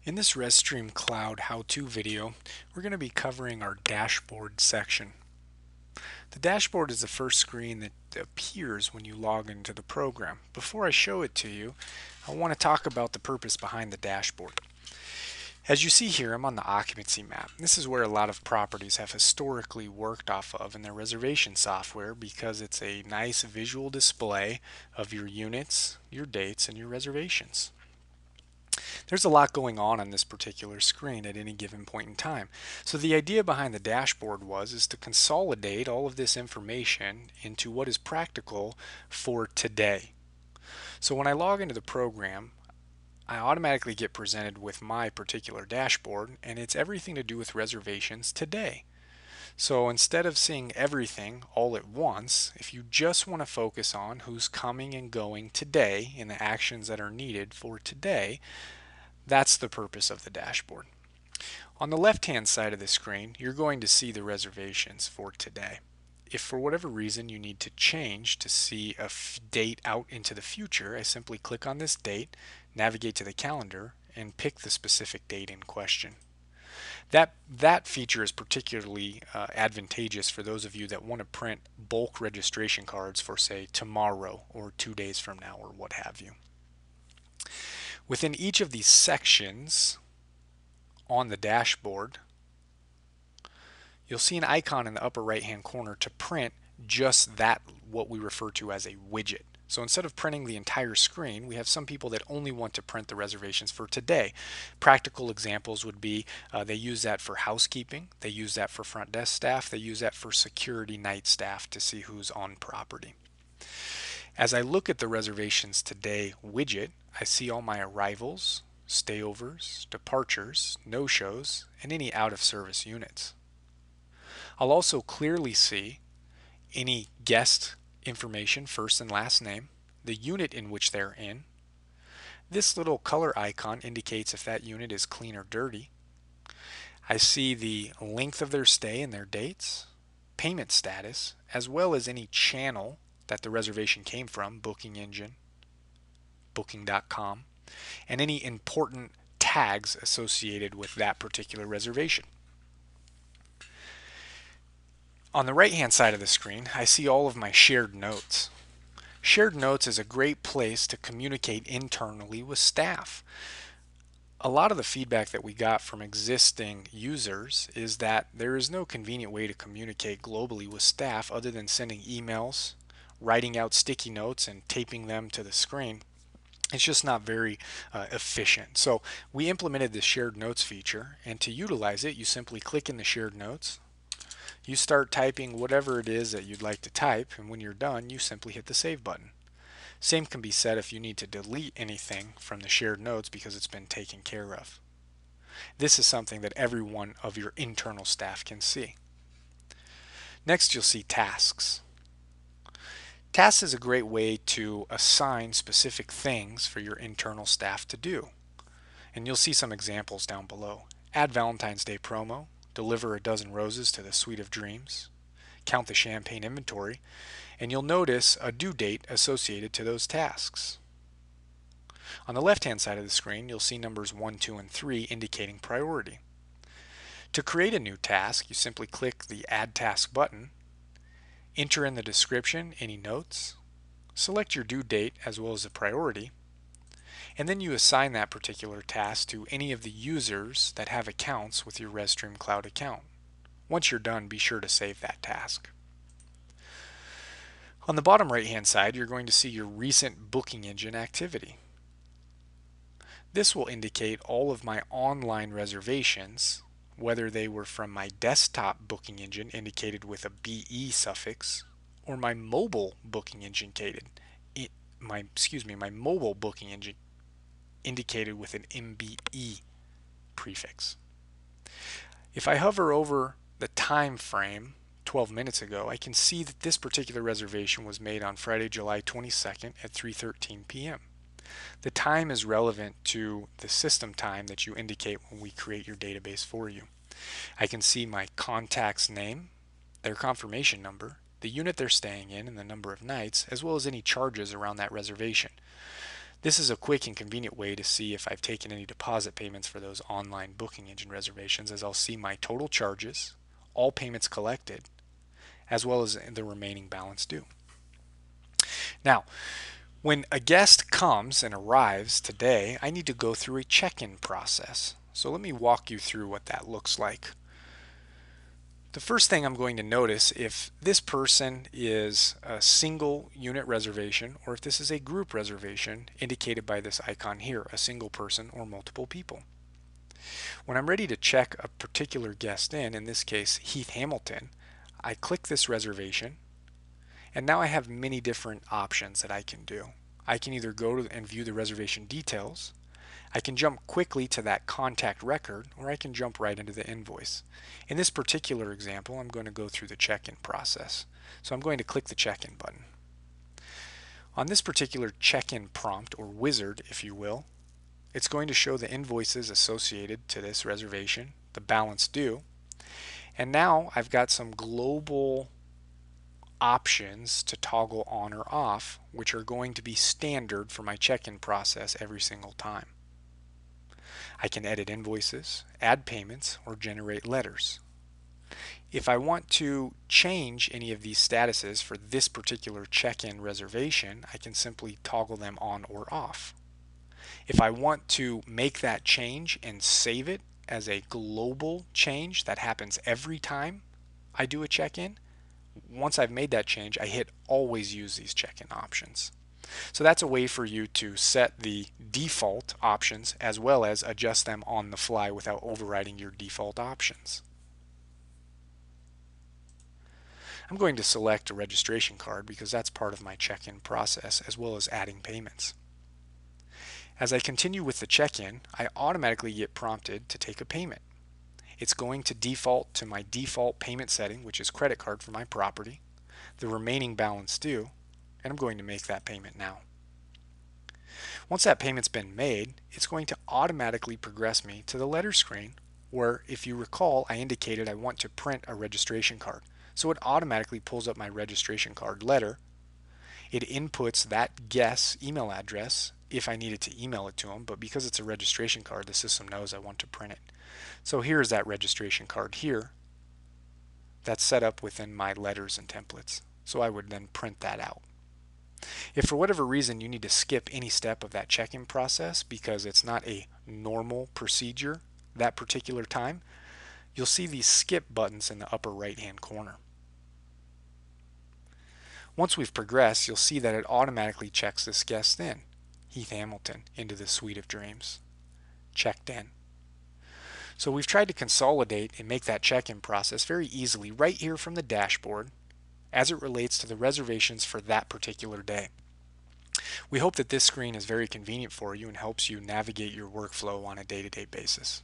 In this RezStream Cloud how-to video, we're going to be covering our dashboard section. The dashboard is the first screen that appears when you log into the program. Before I show it to you, I want to talk about the purpose behind the dashboard. As you see here, I'm on the occupancy map. This is where a lot of properties have historically worked off of in their reservation software because it's a nice visual display of your units, your dates, and your reservations. There's a lot going on this particular screen at any given point in time. So the idea behind the dashboard is to consolidate all of this information into what is practical for today. So when I log into the program, I automatically get presented with my particular dashboard, and it's everything to do with reservations today. So instead of seeing everything all at once, if you just want to focus on who's coming and going today and the actions that are needed for today, that's the purpose of the dashboard. On the left-hand side of the screen, you're going to see the reservations for today. If for whatever reason you need to change to see a date out into the future, I simply click on this date, navigate to the calendar, and pick the specific date in question. That feature is particularly advantageous for those of you that want to print bulk registration cards for, say, tomorrow or 2 days from now or what have you. Within each of these sections on the dashboard, you'll see an icon in the upper right hand corner to print just that, what we refer to as a widget. So instead of printing the entire screen, we have some people that only want to print the reservations for today. Practical examples would be they use that for housekeeping, they use that for front desk staff, they use that for security night staff to see who's on property. As I look at the reservations today widget, I see all my arrivals, stayovers, departures, no-shows, and any out-of-service units. I'll also clearly see any guest information, first and last name, the unit in which they're in. This little color icon indicates if that unit is clean or dirty. I see the length of their stay and their dates, payment status, as well as any channel that the reservation came from, booking engine, booking.com, and any important tags associated with that particular reservation. On the right hand side of the screen, I see all of my shared notes. Shared notes is a great place to communicate internally with staff. A lot of the feedback that we got from existing users is that there is no convenient way to communicate globally with staff other than sending emails, writing out sticky notes, and taping them to the screen. It's just not very efficient. So we implemented the shared notes feature, and to utilize it, you simply click in the shared notes. You start typing whatever it is that you'd like to type, and when you're done, you simply hit the save button. Same can be said if you need to delete anything from the shared notes because it's been taken care of. This is something that every one of your internal staff can see. Next, you'll see tasks. Tasks is a great way to assign specific things for your internal staff to do. And you'll see some examples down below. Add Valentine's Day promo, deliver a dozen roses to the Suite of Dreams, count the champagne inventory, and you'll notice a due date associated to those tasks. On the left-hand side of the screen, you'll see numbers 1, 2, and 3 indicating priority. To create a new task, you simply click the Add Task button, enter in the description, any notes, select your due date as well as the priority, and then you assign that particular task to any of the users that have accounts with your RezStream Cloud account. Once you're done, be sure to save that task. On the bottom right hand side, you're going to see your recent booking engine activity. This will indicate all of my online reservations, whether they were from my desktop booking engine indicated with a BE suffix or my mobile booking engine my mobile booking engine indicated with an MBE prefix. If I hover over the time frame 12 minutes ago, I can see that this particular reservation was made on Friday, July 22nd at 3:13 p.m. The time is relevant to the system time that you indicate when we create your database for you. I can see my contact's name, their confirmation number, the unit they're staying in, and the number of nights, as well as any charges around that reservation. This is a quick and convenient way to see if I've taken any deposit payments for those online booking engine reservations, as I'll see my total charges, all payments collected, as well as the remaining balance due. Now, when a guest comes and arrives today, I need to go through a check-in process. So let me walk you through what that looks like. The first thing I'm going to notice if this person is a single unit reservation or if this is a group reservation indicated by this icon here, a single person or multiple people. When I'm ready to check a particular guest in this case Heath Hamilton, I click this reservation and now I have many different options that I can do. I can either go and view the reservation details, I can jump quickly to that contact record, or I can jump right into the invoice. In this particular example, I'm going to go through the check-in process. So I'm going to click the check-in button. On this particular check-in prompt, or wizard if you will, it's going to show the invoices associated to this reservation, the balance due, and now I've got some global options to toggle on or off, which are going to be standard for my check-in process every single time. I can edit invoices, add payments, or generate letters. If I want to change any of these statuses for this particular check-in reservation, I can simply toggle them on or off. If I want to make that change and save it as a global change that happens every time I do a check-in, once I've made that change, I hit always use these check-in options. So that's a way for you to set the default options as well as adjust them on the fly without overriding your default options. I'm going to select a registration card because that's part of my check-in process as well as adding payments. As I continue with the check-in, I automatically get prompted to take a payment. It's going to default to my default payment setting, which is credit card for my property, the remaining balance due, and I'm going to make that payment now. Once that payment's been made, it's going to automatically progress me to the letter screen where, if you recall, I indicated I want to print a registration card. So it automatically pulls up my registration card letter. It inputs that guest's email address if I needed to email it to them, but because it's a registration card, the system knows I want to print it. So here's that registration card here that's set up within my letters and templates. So I would then print that out. If for whatever reason you need to skip any step of that check-in process because it's not a normal procedure that particular time, you'll see these skip buttons in the upper right-hand corner. Once we've progressed, you'll see that it automatically checks this guest in, Heath Hamilton, into the Suite of Dreams. Checked in. So we've tried to consolidate and make that check-in process very easily right here from the dashboard as it relates to the reservations for that particular day. We hope that this screen is very convenient for you and helps you navigate your workflow on a day-to-day basis.